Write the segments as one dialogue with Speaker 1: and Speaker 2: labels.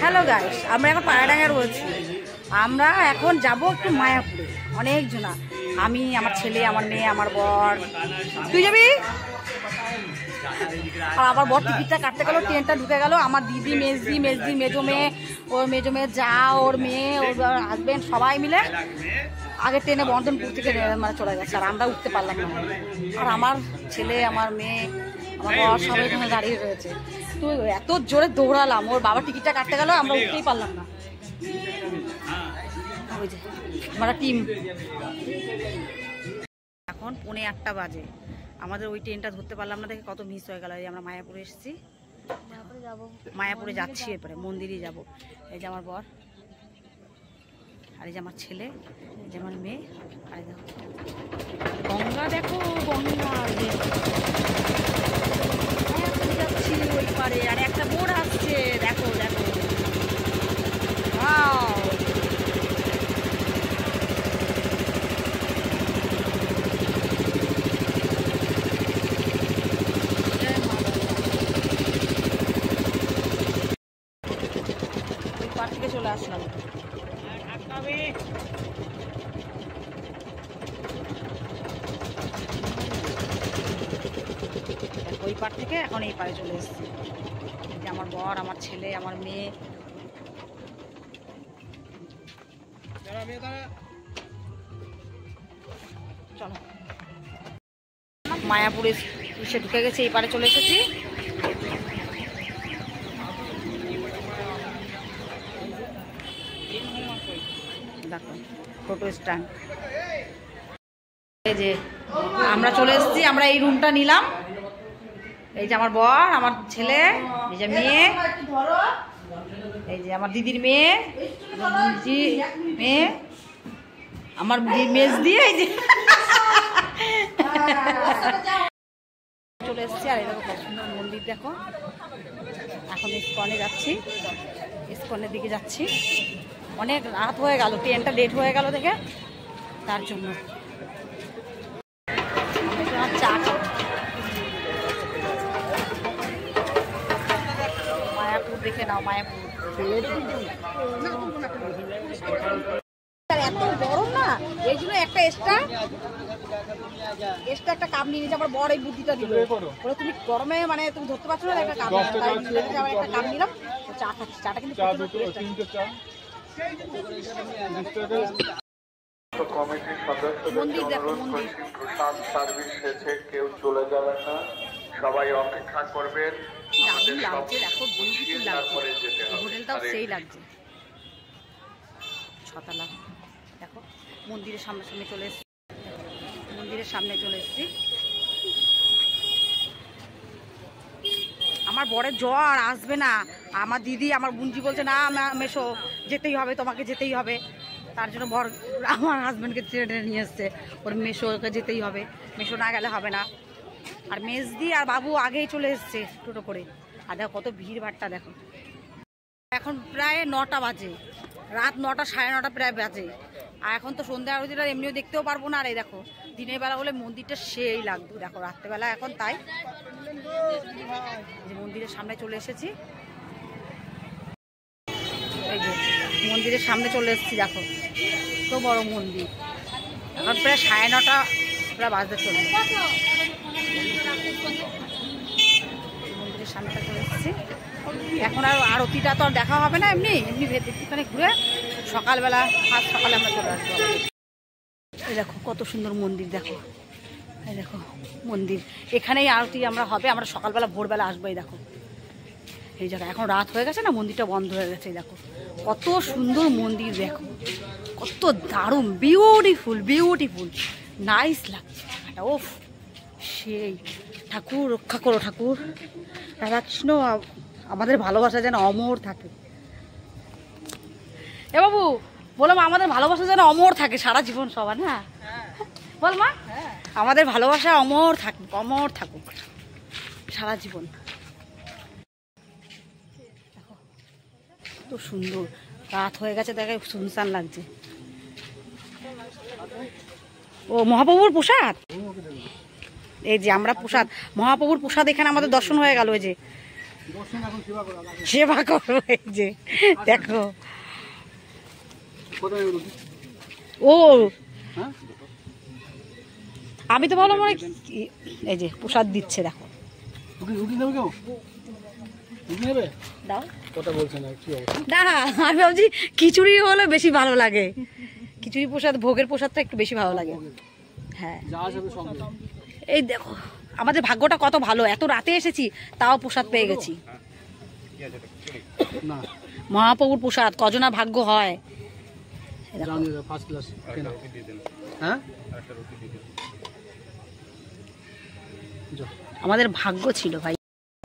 Speaker 1: Hello guys, আমরা এখন পায়রাডাঙ্গায় রয়েছি। আমরা এখন যাব একটু মায়াপুরে, অনেকজনা, আমি, আমার ছেলে, আমার মেয়ে, আমার বর। তুই যাবি? আর আমার বর টিকিটটা কাটতে গেল, ট্রেনটা ঢুকে গেল। আমার দিদি, মেজদি, মেজো মেয়ে, ওর মেজো মেয়ে যা, ওর মেয়ে, ওর হাজবেন্ড, সবাই মিলে আগে ট্রেনে বর্ধনপুর থেকে মানে চলে গেছে, আর আমরা উঠতে পারলাম না। আর আমার ছেলে, আমার মেয়ে, আমার বর সবাই এখানে দাঁড়িয়ে রয়েছে। তো এত জোরে দৌড়ালাম, ওর বাবা টিকিটটা কাটতে গেল, আমরা উঠতেই পারলাম না। ওই যে আমরা টিম। এখন 8:45 বাজে, আমাদের ওই ট্রেনটা ধরতে পারলাম না, দেখে কত মিস হয়ে গেল। এই আমরা মায়াপুরে এসেছি, মায়াপুরে যাচ্ছি, এরপরে মন্দিরে যাব। এই যে আমার বর, আর এই যে আমার ছেলে, এই যে আমার মেয়ে, আর এই দেখো গঙ্গা, দেখো গঙ্গা যাচ্ছি ওই পারে। আর একটা বোট আসছে, দেখো দেখো, ওই পার থেকে চলে আসলাম। ওই পার থেকে এখন এই পারে চলে এসেছি। যে আমার বর, আমার ছেলে, আমার মেয়ে। চলো, মায়াপুরে এসে ঢুকে গেছে, এই পারে চলে এসেছি। দেখো ফটো স্ট্যান্ড। এই যে আমরা চলে এসেছি, আমরা এই রুমটা নিলাম। এই যে আমার বর, আমার ছেলে, এই যে মেয়ে, এই যে আমার দিদির মেয়ে, মেয়ে, আমার মেজ দিয়ে, এই যে চলে এসেছি। আর এই দেখো কত সুন্দর মন্দির, দেখো। এখন ইস্কনে যাচ্ছি, ইস্কনের দিকে যাচ্ছি। অনেক রাত হয়ে গেল, ট্রেনটা লেট হয়ে গেল দেখে, তার জন্য। চা মায়াপুর দেখে নাও, মায়াপুর এত গরম না, এই জন্য একটা এক্সট্রা একটা কাপ নিয়ে নিয়েছে। আমার বড় এই বুদ্ধিটা দিল, বলে তুমি গরমে মানে তুমি ধরতে পারছো না, একটা কাপ একটা কাপ নিলাম, চা খাচ্ছি। চাটা কিন্তু
Speaker 2: কমিটির সদস্যদেরকে অনুরোধ করছি, প্রসাদ সার্ভিস শেষে কেউ চলে যাবেন না, সবাই অপেক্ষা করবেন।
Speaker 1: লাগছে, দেখো বিউটিফুল লাগছে, হোটেলটাও সেই লাগছে, ছতলা। দেখো মন্দিরের সামনে সামনে চলে এসছি, মন্দিরের সামনে চলে এসছি। আমার বরের জ্বর আসবে না, আমার দিদি, আমার বুনজি বলছে না মেশো যেতেই হবে, তোমাকে যেতেই হবে। তার জন্য বর আমার হাজব্যান্ডকে ট্রেনে নিয়ে এসছে, ওর মেশোকে যেতেই হবে, মেশো না গেলে হবে না। আর মেজদি আর বাবু আগেই চলে এসছে টোটো করে। আর দেখো কত ভিড় ভাট্টা, দেখো। এখন প্রায় 9টা বাজে, রাত 9টা, 9:30 প্রায় বাজে। আর এখন তো সন্ধ্যা আরতিটা এমনিও দেখতেও পারবো না। আর এই দেখো দিনের বেলা হলে মন্দিরটা সেই লাগতো, দেখো রাত্রেবেলা এখন তাই। যে মন্দিরের সামনে চলে এসেছি, এই যে মন্দিরের সামনে চলে এসেছি, দেখো তো বড় মন্দির। এখন প্রায় 9:30 প্রায় বাজতে চলে, মন্দিরের সামনেটা চলে এসেছি। এখন আর আরতিটা তো আর দেখা হবে না, এমনি এমনি একটুখানি ঘুরে সকালবেলা, আজ সকালে আমরা চলে আসবো। এই দেখো কত সুন্দর মন্দির, দেখো এই দেখো মন্দির, এখানেই আরতি আমরা হবে, আমরা সকালবেলা ভোরবেলা আসবো। এই দেখো এই জায়গা, এখন রাত হয়ে গেছে না, মন্দিরটা বন্ধ হয়ে গেছে। এই দেখো কত সুন্দর মন্দির, দেখো কত দারুণ, বিউটিফুল বিউটিফুল, নাইস লাগছে জায়গাটা। ওফ সেই, ঠাকুর রক্ষা করো, ঠাকুর রাধাকৃষ্ণ আমাদের ভালোবাসা যেন অমর থাকে। এ বাবু বললাম আমাদের ভালোবাসা যেন অমর থাকে সারা জীবন, সবার না বল মা, আমাদের ভালোবাসা অমর থাকুক, অমর থাকুক সারা জীবন। দেখো কত সুন্দর, রাত হয়ে গেছে, দেখে শুনশান লাগছে। ও মহাপ্রভুর প্রসাদ, এই যে আমরা প্রসাদ, মহাপ্রভুর প্রসাদ এখানে আমাদের দর্শন হয়ে গেল। ওই যে সেবা করবো। এই যে দেখো ও, আমি তো ভাবলাম মানে এই যে প্রসাদ দিচ্ছে দেখো। দাও না, আমি ভাবছি খিচুড়ি হলে বেশি ভালো লাগে, খিচুড়ি প্রসাদ ভোগের প্রসাদটা একটু বেশি ভালো লাগে। হ্যাঁ এই দেখো আমাদের ভাগ্যটা কত ভালো, এত রাতে এসেছি তাও প্রসাদ পেয়ে গেছি। মহাপ্রভুর প্রসাদ কজনা ভাগ্য হয়। আমাদের ভাগ্য ছিল ভাই,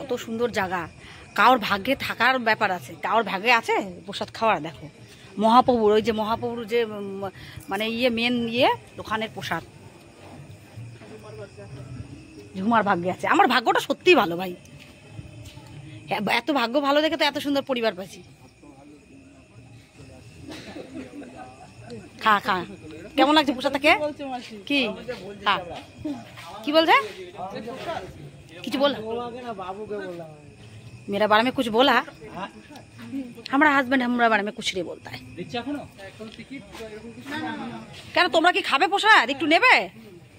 Speaker 1: কত সুন্দর জায়গা। কারোর ভাগ্যে থাকার ব্যাপার আছে, কারোর ভাগ্যে আছে প্রসাদ খাওয়ার। দেখো মহাপ্রভুর, ওই যে মহাপ্রভুর যে মানে মেন ওখানের প্রসাদ ঝুমার ভাগ্যে আছে। আমার ভাগ্যটা সত্যিই ভালো ভাই, এত ভাগ্য ভালো দেখে তো এত সুন্দর পরিবার পাচ্ছি। খা খা, কেমন লাগছে প্রসাদটা? কে কি খা, কি বলছে? কিছু বল, मेरा बारे में कुछ बोला? हमारा हस्बैंड हमारा बारे में कुछ नहीं बोलता है। কেন তোমরা কি খাবে প্রসাদ? একটু নেবে?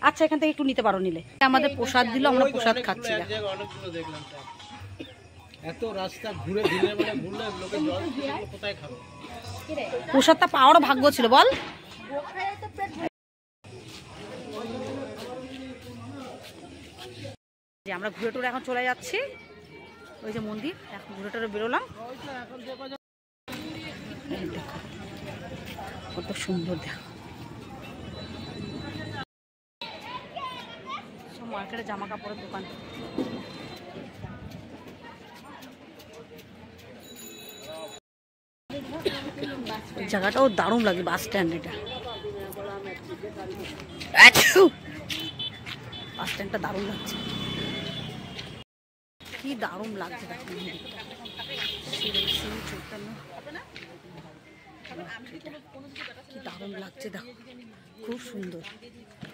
Speaker 1: আচ্ছা এখান থেকে একটু নিতে পারো, নিলে। আমাদের প্রসাদ দিল, আমরা প্রসাদ খাচ্ছি।
Speaker 3: এত রাস্তা ঘুরে দিনের বেলা ঘুরলে লোকে জল কোথায় খাবে?
Speaker 1: প্রসাদটা পাওয়ার ভাগ্য ছিল বল। আমরা ঘুরে টুরে এখন চলে যাচ্ছি, ওই যে মন্দির, এখন ঘুরে টুরে বেরোলাম। দেখো কত সুন্দর, দেখো সব মার্কেটে জামা কাপড়ের দোকান। জায়গাটাও দারুণ লাগে, বাস স্ট্যান্ড। এটা বাস স্ট্যান্ডটা দারুণ লাগছে, কি দারুণ লাগছে দেখো মন্দিরটা। কি দারুণ লাগছে দেখো, খুব সুন্দর।